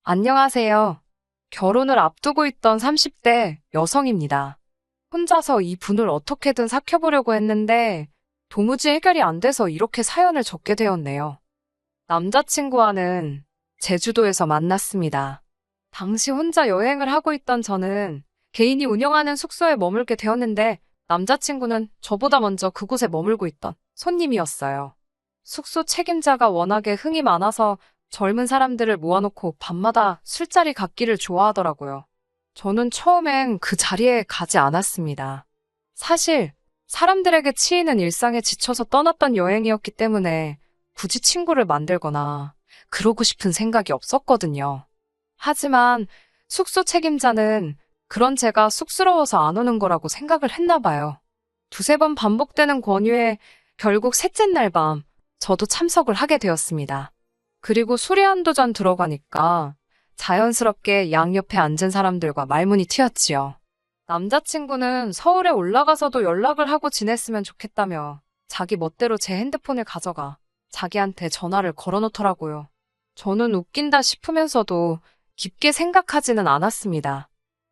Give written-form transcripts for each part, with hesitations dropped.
안녕하세요. 결혼을 앞두고 있던 30대 여성입니다. 혼자서 이 분을 어떻게든 삭혀보려고 했는데 도무지 해결이 안 돼서 이렇게 사연을 적게 되었네요. 남자친구와는 제주도에서 만났습니다. 당시 혼자 여행을 하고 있던 저는 개인이 운영하는 숙소에 머물게 되었는데 남자친구는 저보다 먼저 그곳에 머물고 있던 손님이었어요. 숙소 책임자가 워낙에 흥이 많아서 젊은 사람들을 모아놓고 밤마다 술자리 갖기를 좋아하더라고요. 저는 처음엔 그 자리에 가지 않았습니다. 사실 사람들에게 치이는 일상에 지쳐서 떠났던 여행이었기 때문에 굳이 친구를 만들거나 그러고 싶은 생각이 없었거든요. 하지만 숙소 책임자는 그런 제가 쑥스러워서 안 오는 거라고 생각을 했나 봐요. 두세 번 반복되는 권유에 결국 셋째 날 밤 저도 참석을 하게 되었습니다. 그리고 술이 한두 잔 들어가니까 자연스럽게 양옆에 앉은 사람들과 말문이 트였지요. 남자친구는 서울에 올라가서도 연락을 하고 지냈으면 좋겠다며 자기 멋대로 제 핸드폰을 가져가 자기한테 전화를 걸어놓더라고요. 저는 웃긴다 싶으면서도 깊게 생각하지는 않았습니다.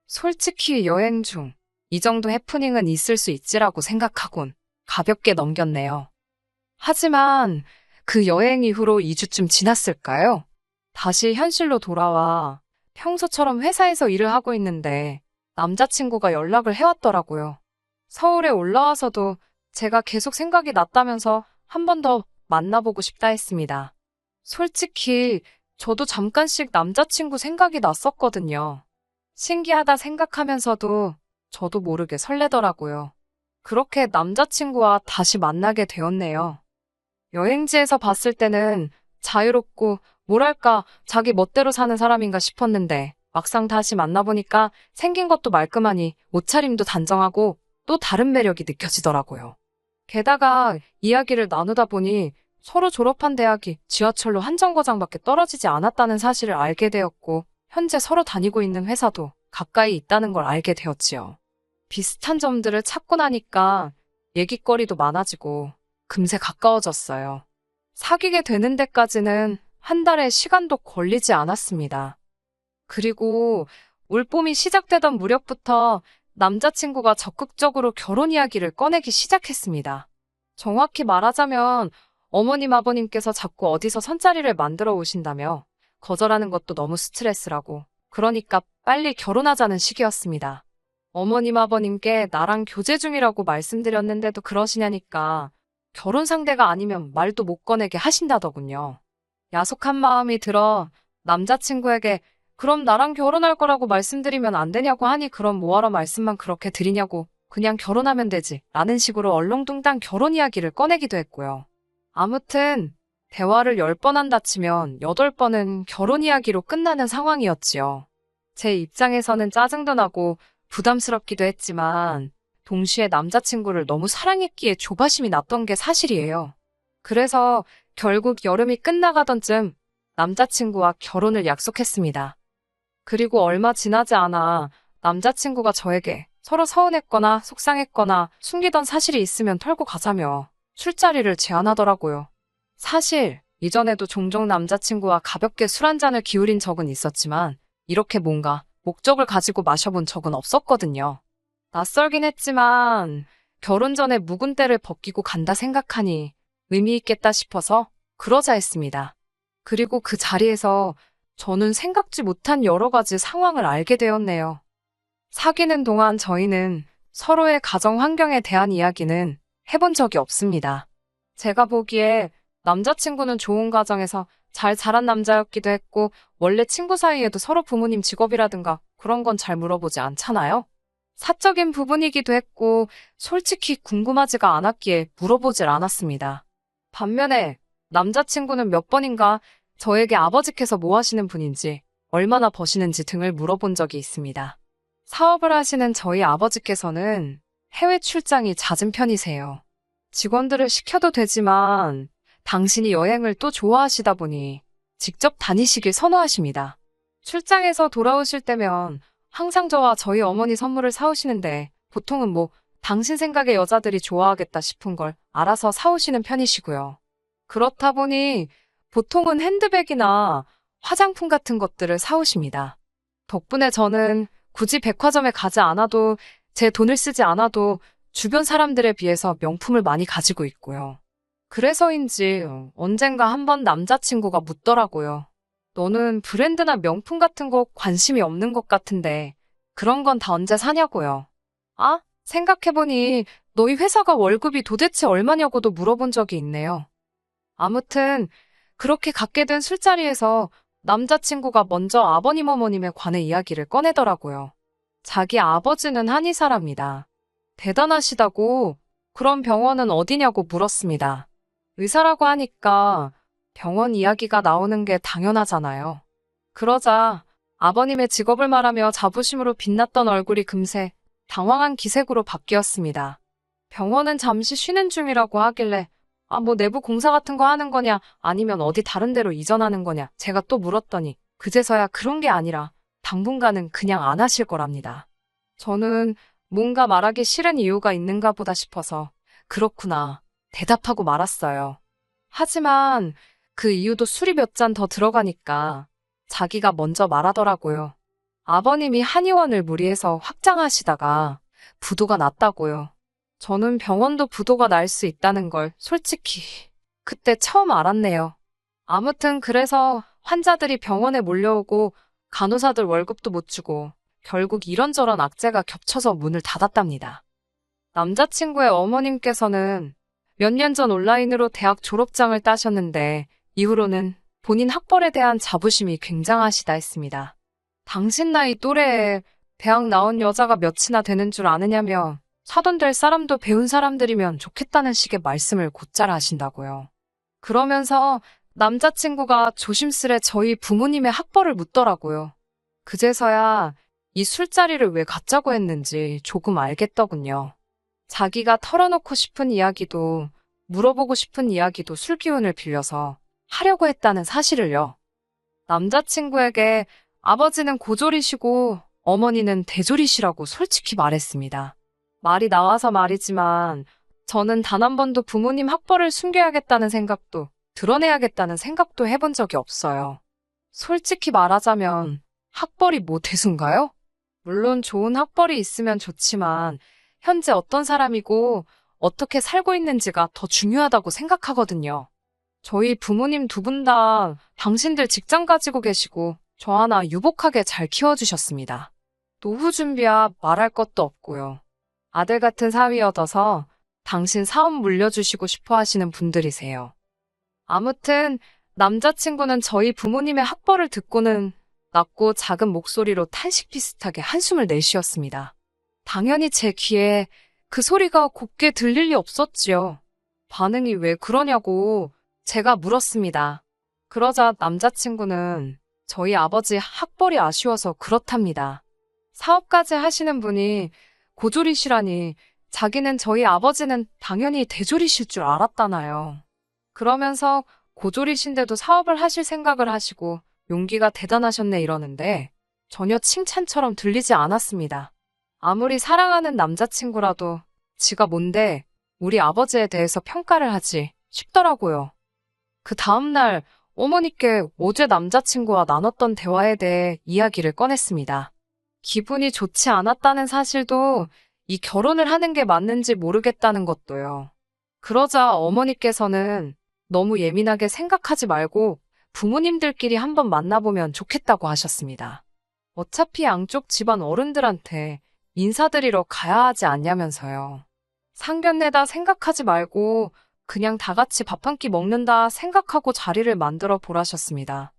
솔직히 여행 중 이 정도 해프닝은 있을 수 있지라고 생각하곤 가볍게 넘겼네요. 하지만 그 여행 이후로 2주쯤 지났을까요? 다시 현실로 돌아와 평소처럼 회사에서 일을 하고 있는데 남자친구가 연락을 해왔더라고요. 서울에 올라와서도 제가 계속 생각이 났다면서 한 번 더 만나보고 싶다 했습니다. 솔직히 저도 잠깐씩 남자친구 생각이 났었거든요. 신기하다 생각하면서도 저도 모르게 설레더라고요. 그렇게 남자친구와 다시 만나게 되었네요. 여행지에서 봤을 때는 자유롭고 뭐랄까 자기 멋대로 사는 사람인가 싶었는데 막상 다시 만나보니까 생긴 것도 말끔하니 옷차림도 단정하고 또 다른 매력이 느껴지더라고요. 게다가 이야기를 나누다 보니 서로 졸업한 대학이 지하철로 한 정거장밖에 떨어지지 않았다는 사실을 알게 되었고 현재 서로 다니고 있는 회사도 가까이 있다는 걸 알게 되었지요. 비슷한 점들을 찾고 나니까 얘기거리도 많아지고 금세 가까워졌어요. 사귀게 되는 데까지는 한 달의 시간도 걸리지 않았습니다. 그리고 올봄이 시작되던 무렵부터 남자친구가 적극적으로 결혼 이야기를 꺼내기 시작했습니다. 정확히 말하자면 어머님 아버님께서 자꾸 어디서 선자리를 만들어 오신다며 거절하는 것도 너무 스트레스라고 그러니까 빨리 결혼하자는 시기였습니다. 어머님 아버님께 나랑 교제 중이라고 말씀드렸는데도 그러시냐니까 결혼 상대가 아니면 말도 못 꺼내게 하신다더군요. 야속한 마음이 들어 남자친구에게 그럼 나랑 결혼할 거라고 말씀드리면 안 되냐고 하니 그럼 뭐하러 말씀만 그렇게 드리냐고 그냥 결혼하면 되지 라는 식으로 얼렁뚱땅 결혼 이야기를 꺼내기도 했고요. 아무튼 대화를 10번 한다 치면 8번은 결혼 이야기로 끝나는 상황이었지요. 제 입장에서는 짜증도 나고 부담스럽기도 했지만 동시에 남자친구를 너무 사랑했기에 조바심이 났던 게 사실이에요. 그래서 결국 여름이 끝나가던 쯤 남자친구와 결혼을 약속했습니다. 그리고 얼마 지나지 않아 남자친구가 저에게 서로 서운했거나 속상했거나 숨기던 사실이 있으면 털고 가자며 술자리를 제안하더라고요. 사실 이전에도 종종 남자친구와 가볍게 술 한 잔을 기울인 적은 있었지만 이렇게 뭔가 목적을 가지고 마셔본 적은 없었거든요. 낯설긴 했지만 결혼 전에 묵은 때를 벗기고 간다 생각하니 의미 있겠다 싶어서 그러자 했습니다. 그리고 그 자리에서 저는 생각지 못한 여러 가지 상황을 알게 되었네요. 사귀는 동안 저희는 서로의 가정 환경에 대한 이야기는 해본 적이 없습니다. 제가 보기에 남자친구는 좋은 가정에서 잘 자란 남자였기도 했고 원래 친구 사이에도 서로 부모님 직업이라든가 그런 건 잘 물어보지 않잖아요. 사적인 부분이기도 했고 솔직히 궁금하지가 않았기에 물어보질 않았습니다. 반면에 남자친구는 몇 번인가 저에게 아버지께서 뭐 하시는 분인지 얼마나 버시는지 등을 물어본 적이 있습니다. 사업을 하시는 저희 아버지께서는 해외 출장이 잦은 편이세요. 직원들을 시켜도 되지만 당신이 여행을 또 좋아하시다 보니 직접 다니시길 선호하십니다. 출장에서 돌아오실 때면 항상 저와 저희 어머니 선물을 사오시는데 보통은 뭐 당신 생각에 여자들이 좋아하겠다 싶은 걸 알아서 사오시는 편이시고요. 그렇다 보니 보통은 핸드백이나 화장품 같은 것들을 사오십니다. 덕분에 저는 굳이 백화점에 가지 않아도 제 돈을 쓰지 않아도 주변 사람들에 비해서 명품을 많이 가지고 있고요. 그래서인지 언젠가 한번 남자친구가 묻더라고요. 너는 브랜드나 명품 같은 거 관심이 없는 것 같은데 그런 건 다 언제 사냐고요. 아, 생각해보니 너희 회사가 월급이 도대체 얼마냐고도 물어본 적이 있네요. 아무튼 그렇게 갖게 된 술자리에서 남자친구가 먼저 아버님 어머님에 관해 이야기를 꺼내더라고요. 자기 아버지는 한의사랍니다. 대단하시다고. 그럼 병원은 어디냐고 물었습니다. 의사라고 하니까 병원 이야기가 나오는 게 당연하잖아요. 그러자 아버님의 직업을 말하며 자부심으로 빛났던 얼굴이 금세 당황한 기색으로 바뀌었습니다. 병원은 잠시 쉬는 중이라고 하길래 뭐 내부 공사 같은 거 하는 거냐 아니면 어디 다른 데로 이전하는 거냐 제가 또 물었더니 그제서야 그런 게 아니라 당분간은 그냥 안 하실 거랍니다. 저는 뭔가 말하기 싫은 이유가 있는가 보다 싶어서 그렇구나 대답하고 말았어요. 하지만 그 이유도 술이 몇 잔 더 들어가니까 자기가 먼저 말하더라고요. 아버님이 한의원을 무리해서 확장하시다가 부도가 났다고요. 저는 병원도 부도가 날 수 있다는 걸 솔직히 그때 처음 알았네요. 아무튼 그래서 환자들이 병원에 몰려오고 간호사들 월급도 못 주고 결국 이런저런 악재가 겹쳐서 문을 닫았답니다. 남자친구의 어머님께서는 몇 년 전 온라인으로 대학 졸업장을 따셨는데 이후로는 본인 학벌에 대한 자부심이 굉장하시다 했습니다. 당신 나이 또래에 대학 나온 여자가 몇이나 되는 줄 아느냐며 사돈 될 사람도 배운 사람들이면 좋겠다는 식의 말씀을 곧잘 하신다고요. 그러면서 남자친구가 조심스레 저희 부모님의 학벌을 묻더라고요. 그제서야 이 술자리를 왜 갖자고 했는지 조금 알겠더군요. 자기가 털어놓고 싶은 이야기도 물어보고 싶은 이야기도 술 기운을 빌려서 하려고 했다는 사실을요. 남자친구에게 아버지는 고졸이시고 어머니는 대졸이시라고 솔직히 말했습니다. 말이 나와서 말이지만 저는 단 한 번도 부모님 학벌을 숨겨야겠다는 생각도 드러내야겠다는 생각도 해본 적이 없어요. 솔직히 말하자면 학벌이 뭐 대수인가요? 물론 좋은 학벌이 있으면 좋지만 현재 어떤 사람이고 어떻게 살고 있는지가 더 중요하다고 생각하거든요. 저희 부모님 두 분 다 당신들 직장 가지고 계시고 저 하나 유복하게 잘 키워주셨습니다. 노후 준비야 말할 것도 없고요. 아들 같은 사위 얻어서 당신 사업 물려주시고 싶어 하시는 분들이세요. 아무튼 남자친구는 저희 부모님의 학벌을 듣고는 낮고 작은 목소리로 탄식 비슷하게 한숨을 내쉬었습니다. 당연히 제 귀에 그 소리가 곱게 들릴 리 없었지요. 반응이 왜 그러냐고 제가 물었습니다. 그러자 남자친구는 저희 아버지 학벌이 아쉬워서 그렇답니다. 사업까지 하시는 분이 고졸이시라니 자기는 저희 아버지는 당연히 대졸이실 줄 알았다나요. 그러면서 고졸이신데도 사업을 하실 생각을 하시고 용기가 대단하셨네 이러는데 전혀 칭찬처럼 들리지 않았습니다. 아무리 사랑하는 남자친구라도 지가 뭔데 우리 아버지에 대해서 평가를 하지 싶더라고요. 그 다음날 어머니께 어제 남자친구와 나눴던 대화에 대해 이야기를 꺼냈습니다. 기분이 좋지 않았다는 사실도 이 결혼을 하는 게 맞는지 모르겠다는 것도요. 그러자 어머니께서는 너무 예민하게 생각하지 말고 부모님들끼리 한번 만나보면 좋겠다고 하셨습니다. 어차피 양쪽 집안 어른들한테 인사드리러 가야 하지 않냐면서요. 상견례다 생각하지 말고 그냥 다 같이 밥 한 끼 먹는다 생각하고 자리를 만들어 보라셨습니다.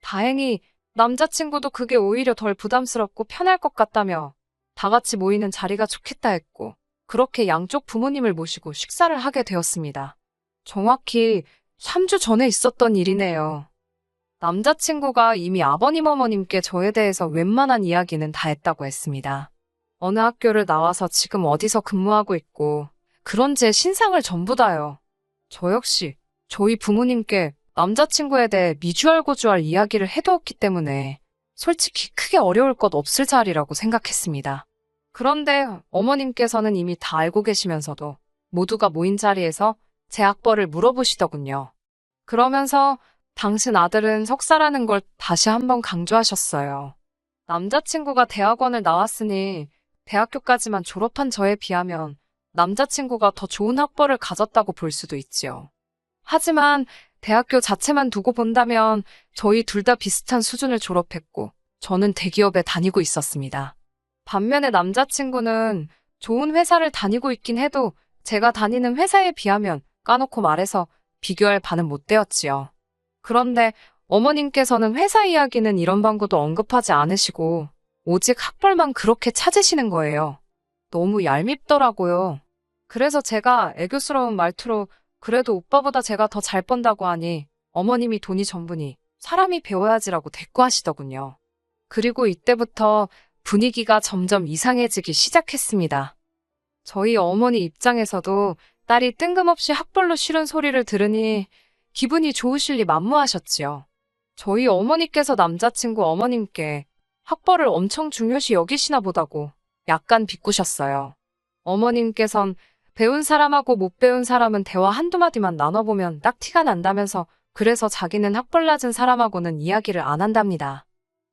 다행히 남자친구도 그게 오히려 덜 부담스럽고 편할 것 같다며 다 같이 모이는 자리가 좋겠다 했고 그렇게 양쪽 부모님을 모시고 식사를 하게 되었습니다. 정확히 3주 전에 있었던 일이네요. 남자친구가 이미 아버님 어머님께 저에 대해서 웬만한 이야기는 다 했다고 했습니다. 어느 학교를 나와서 지금 어디서 근무하고 있고 그런 제 신상을 전부 다요. 저 역시 저희 부모님께 남자친구에 대해 미주알고주알 이야기를 해두었기 때문에 솔직히 크게 어려울 것 없을 자리라고 생각했습니다. 그런데 어머님께서는 이미 다 알고 계시면서도 모두가 모인 자리에서 제 학벌을 물어보시더군요. 그러면서 당신 아들은 석사라는 걸 다시 한번 강조하셨어요. 남자친구가 대학원을 나왔으니 대학교까지만 졸업한 저에 비하면 남자친구가 더 좋은 학벌을 가졌다고 볼 수도 있지요. 하지만 대학교 자체만 두고 본다면 저희 둘 다 비슷한 수준을 졸업했고 저는 대기업에 다니고 있었습니다. 반면에 남자친구는 좋은 회사를 다니고 있긴 해도 제가 다니는 회사에 비하면 까놓고 말해서 비교할 바는 못 되었지요. 그런데 어머님께서는 회사 이야기는 이런 방구도 언급하지 않으시고 오직 학벌만 그렇게 찾으시는 거예요. 너무 얄밉더라고요. 그래서 제가 애교스러운 말투로 그래도 오빠보다 제가 더 잘 번다고 하니 어머님이 돈이 전부니 사람이 배워야지라고 대꾸하시더군요. 그리고 이때부터 분위기가 점점 이상해지기 시작했습니다. 저희 어머니 입장에서도 딸이 뜬금없이 학벌로 싫은 소리를 들으니 기분이 좋으실 리 만무하셨지요. 저희 어머니께서 남자친구 어머님께 학벌을 엄청 중요시 여기시나 보다고 약간 비꼬셨어요. 어머님께선 배운 사람하고 못 배운 사람은 대화 한두 마디만 나눠보면 딱 티가 난다면서 그래서 자기는 학벌 낮은 사람하고는 이야기를 안 한답니다.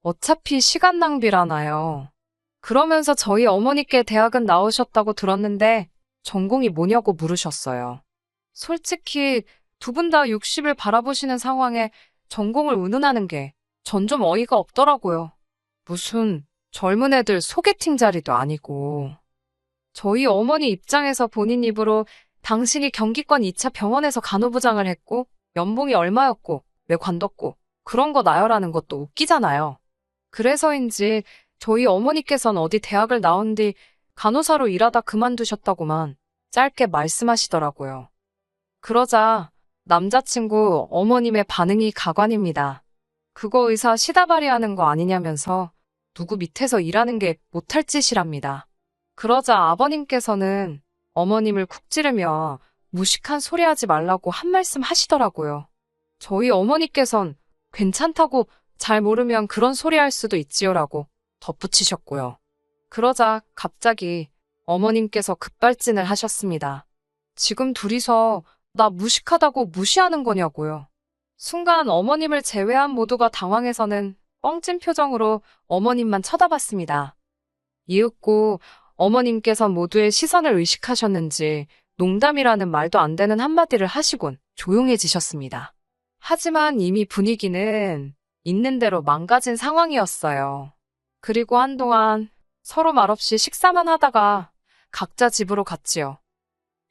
어차피 시간 낭비라나요. 그러면서 저희 어머니께 대학은 나오셨다고 들었는데 전공이 뭐냐고 물으셨어요. 솔직히 두 분 다 60을 바라보시는 상황에 전공을 운운하는 게 전 좀 어이가 없더라고요. 무슨 젊은 애들 소개팅 자리도 아니고. 저희 어머니 입장에서 본인 입으로 당신이 경기권 2차 병원에서 간호부장을 했고 연봉이 얼마였고 왜 관뒀고 그런 거 나열하는 것도 웃기잖아요. 그래서인지 저희 어머니께선 어디 대학을 나온 뒤 간호사로 일하다 그만두셨다고만 짧게 말씀하시더라고요. 그러자 남자친구 어머님의 반응이 가관입니다. 그거 의사 시다발이 하는 거 아니냐면서 누구 밑에서 일하는 게 못할 짓이랍니다. 그러자 아버님께서는 어머님을 쿡 찌르며 무식한 소리 하지 말라고 한 말씀 하시더라고요. 저희 어머니께선 괜찮다고 잘 모르면 그런 소리 할 수도 있지요라고 덧붙이셨고요. 그러자 갑자기 어머님께서 급발진을 하셨습니다. 지금 둘이서 나 무식하다고 무시하는 거냐고요. 순간 어머님을 제외한 모두가 당황해서는 뻥찐 표정으로 어머님만 쳐다봤습니다. 이윽고 어머님께서 모두의 시선을 의식하셨는지 농담이라는 말도 안 되는 한마디를 하시곤 조용해지셨습니다. 하지만 이미 분위기는 있는 대로 망가진 상황이었어요. 그리고 한동안 서로 말없이 식사만 하다가 각자 집으로 갔지요.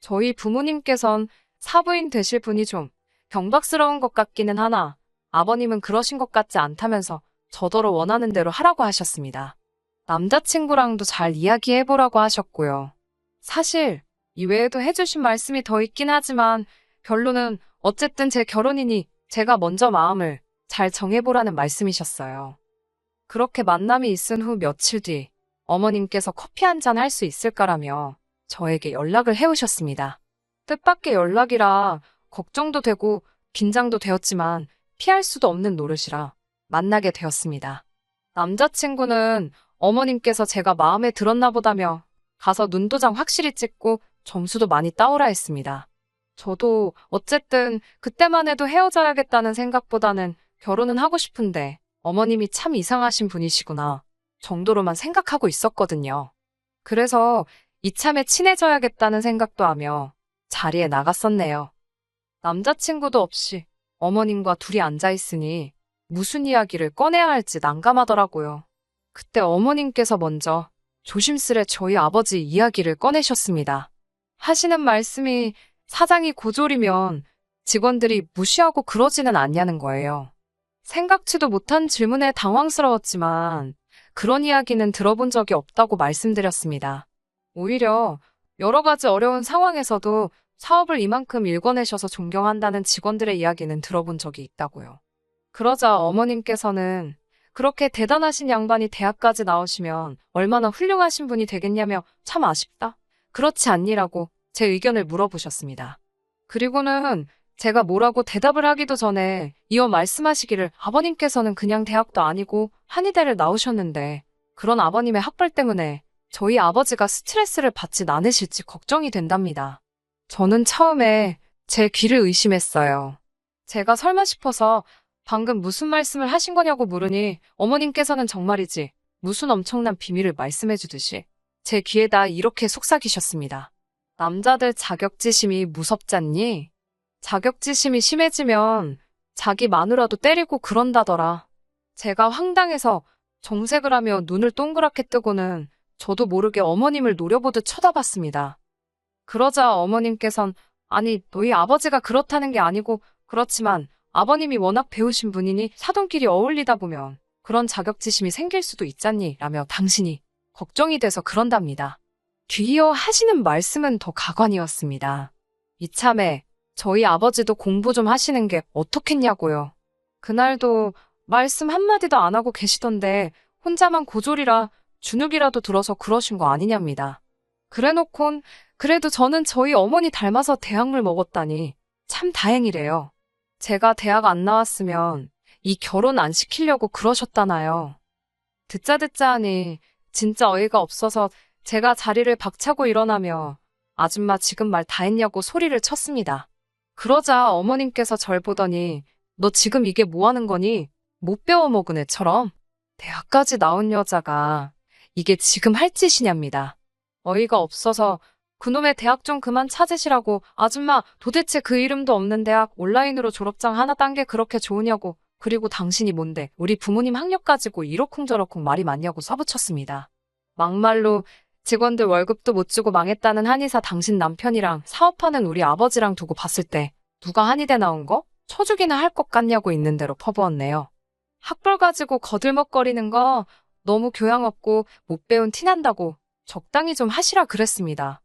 저희 부모님께선 사부인 되실 분이 좀 경박스러운 것 같기는 하나 아버님은 그러신 것 같지 않다면서 저더러 원하는 대로 하라고 하셨습니다. 남자친구랑도 잘 이야기해보라고 하셨고요. 사실 이외에도 해주신 말씀이 더 있긴 하지만 결론은 어쨌든 제 결혼이니 제가 먼저 마음을 잘 정해보라는 말씀이셨어요. 그렇게 만남이 있은 후 며칠 뒤 어머님께서 커피 한잔 할 수 있을까라며 저에게 연락을 해오셨습니다. 뜻밖의 연락이라 걱정도 되고 긴장도 되었지만 피할 수도 없는 노릇이라 만나게 되었습니다. 남자친구는 어머님께서 제가 마음에 들었나 보다며 가서 눈도장 확실히 찍고 점수도 많이 따오라 했습니다. 저도 어쨌든 그때만 해도 헤어져야겠다는 생각보다는 결혼은 하고 싶은데 어머님이 참 이상하신 분이시구나 정도로만 생각하고 있었거든요. 그래서 이참에 친해져야겠다는 생각도 하며 자리에 나갔었네요. 남자친구도 없이 어머님과 둘이 앉아있으니 무슨 이야기를 꺼내야 할지 난감하더라고요. 그때 어머님께서 먼저 조심스레 저희 아버지 이야기를 꺼내셨습니다. 하시는 말씀이 사장이 고졸이면 직원들이 무시하고 그러지는 않냐는 거예요. 생각지도 못한 질문에 당황스러웠지만 그런 이야기는 들어본 적이 없다고 말씀드렸습니다. 오히려 여러 가지 어려운 상황에서도 사업을 이만큼 일궈내셔서 존경한다는 직원들의 이야기는 들어본 적이 있다고요. 그러자 어머님께서는 그렇게 대단하신 양반이 대학까지 나오시면 얼마나 훌륭하신 분이 되겠냐며 참 아쉽다. 그렇지 않니라고 제 의견을 물어보셨습니다. 그리고는 제가 뭐라고 대답을 하기도 전에 이어 말씀하시기를 아버님께서는 그냥 대학도 아니고 한의대를 나오셨는데 그런 아버님의 학벌 때문에 저희 아버지가 스트레스를 받진 않으실지 걱정이 된답니다. 저는 처음에 제 귀를 의심했어요. 제가 설마 싶어서 방금 무슨 말씀을 하신 거냐고 물으니 어머님께서는 정말이지 무슨 엄청난 비밀을 말씀해 주듯이 제 귀에다 이렇게 속삭이셨습니다. 남자들 자격지심이 무섭잖니? 자격지심이 심해지면 자기 마누라도 때리고 그런다더라. 제가 황당해서 정색을 하며 눈을 동그랗게 뜨고는 저도 모르게 어머님을 노려보듯 쳐다봤습니다. 그러자 어머님께선 아니 너희 아버지가 그렇다는 게 아니고 그렇지만 아버님이 워낙 배우신 분이니 사돈끼리 어울리다 보면 그런 자격지심이 생길 수도 있잖니 라며 당신이 걱정이 돼서 그런답니다. 귀여워 하시는 말씀은 더 가관이었습니다. 이참에 저희 아버지도 공부 좀 하시는 게 어떻겠냐고요. 그날도 말씀 한마디도 안 하고 계시던데 혼자만 고졸이라 주눅이라도 들어서 그러신 거 아니냐입니다. 그래놓곤 그래도 저는 저희 어머니 닮아서 대학을 먹었다니 참 다행이래요. 제가 대학 안 나왔으면 이 결혼 안 시키려고 그러셨다나요. 듣자 하니 진짜 어이가 없어서 제가 자리를 박차고 일어나며 아줌마 지금 말 다 했냐고 소리를 쳤습니다. 그러자 어머님께서 절 보더니 너 지금 이게 뭐 하는 거니? 못 배워먹은 애처럼? 대학까지 나온 여자가 이게 지금 할 짓이냐입니다. 어이가 없어서 그놈의 대학 좀 그만 찾으시라고 아줌마 도대체 그 이름도 없는 대학 온라인으로 졸업장 하나 딴 게 그렇게 좋으냐고 그리고 당신이 뭔데 우리 부모님 학력 가지고 이러쿵저러쿵 말이 많냐고 써붙였습니다. 막말로 직원들 월급도 못 주고 망했다는 한의사 당신 남편이랑 사업하는 우리 아버지랑 두고 봤을 때 누가 한의대 나온 거? 쳐주기나 할 것 같냐고 있는 대로 퍼부었네요. 학벌 가지고 거들먹거리는 거 너무 교양 없고 못 배운 티난다고 적당히 좀 하시라 그랬습니다.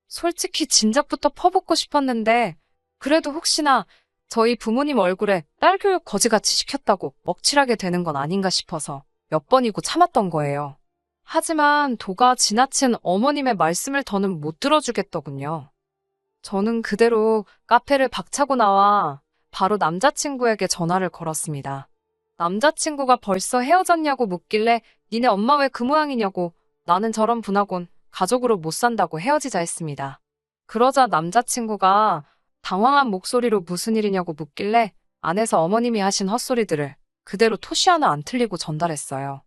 솔직히 진작부터 퍼붓고 싶었는데 그래도 혹시나 저희 부모님 얼굴에 딸 교육 거지같이 시켰다고 먹칠하게 되는 건 아닌가 싶어서 몇 번이고 참았던 거예요. 하지만 도가 지나친 어머님의 말씀을 더는 못 들어주겠더군요. 저는 그대로 카페를 박차고 나와 바로 남자친구에게 전화를 걸었습니다. 남자친구가 벌써 헤어졌냐고 묻길래 니네 엄마 왜 그 모양이냐고 나는 저런 분하곤 가족으로 못 산다고 헤어지자 했습니다. 그러자 남자친구가 당황한 목소리로 무슨 일이냐고 묻길래 안에서 어머님이 하신 헛소리들을 그대로 토시 하나 안 틀리고 전달했어요.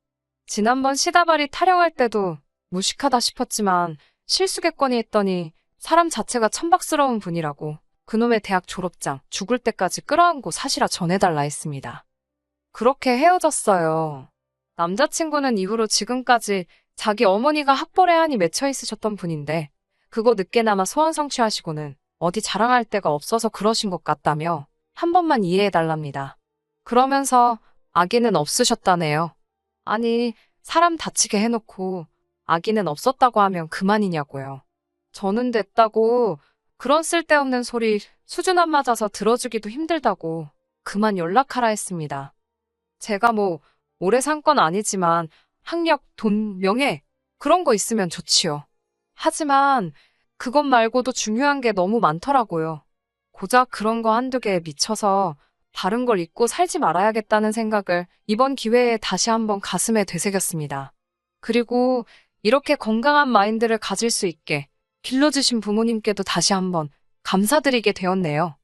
지난번 시다발이 타령할 때도 무식하다 싶었지만 실수겠거니 했더니 사람 자체가 천박스러운 분이라고 그놈의 대학 졸업장 죽을 때까지 끌어안고 사시라 전해달라 했습니다. 그렇게 헤어졌어요. 남자친구는 이후로 지금까지 자기 어머니가 학벌에 한이 맺혀 있으셨던 분인데 그거 늦게나마 소원 성취하시고는 어디 자랑할 데가 없어서 그러신 것 같다며 한 번만 이해해달랍니다. 그러면서 아기는 없으셨다네요. 아니, 사람 다치게 해놓고 아기는 없었다고 하면 그만이냐고요. 저는 됐다고 그런 쓸데없는 소리 수준 안 맞아서 들어주기도 힘들다고 그만 연락하라 했습니다. 제가 뭐 오래 산 건 아니지만 학력, 돈, 명예 그런 거 있으면 좋지요. 하지만 그것 말고도 중요한 게 너무 많더라고요. 고작 그런 거 한두 개에 미쳐서 다른 걸 잊고 살지 말아야겠다는 생각을 이번 기회에 다시 한번 가슴에 되새겼습니다. 그리고 이렇게 건강한 마인드를 가질 수 있게 길러주신 부모님께도 다시 한번 감사드리게 되었네요.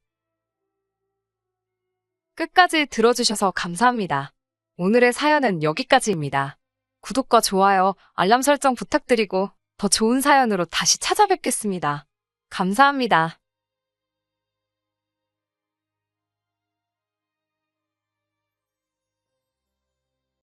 끝까지 들어주셔서 감사합니다. 오늘의 사연은 여기까지입니다. 구독과 좋아요, 알람 설정 부탁드리고 더 좋은 사연으로 다시 찾아뵙겠습니다. 감사합니다.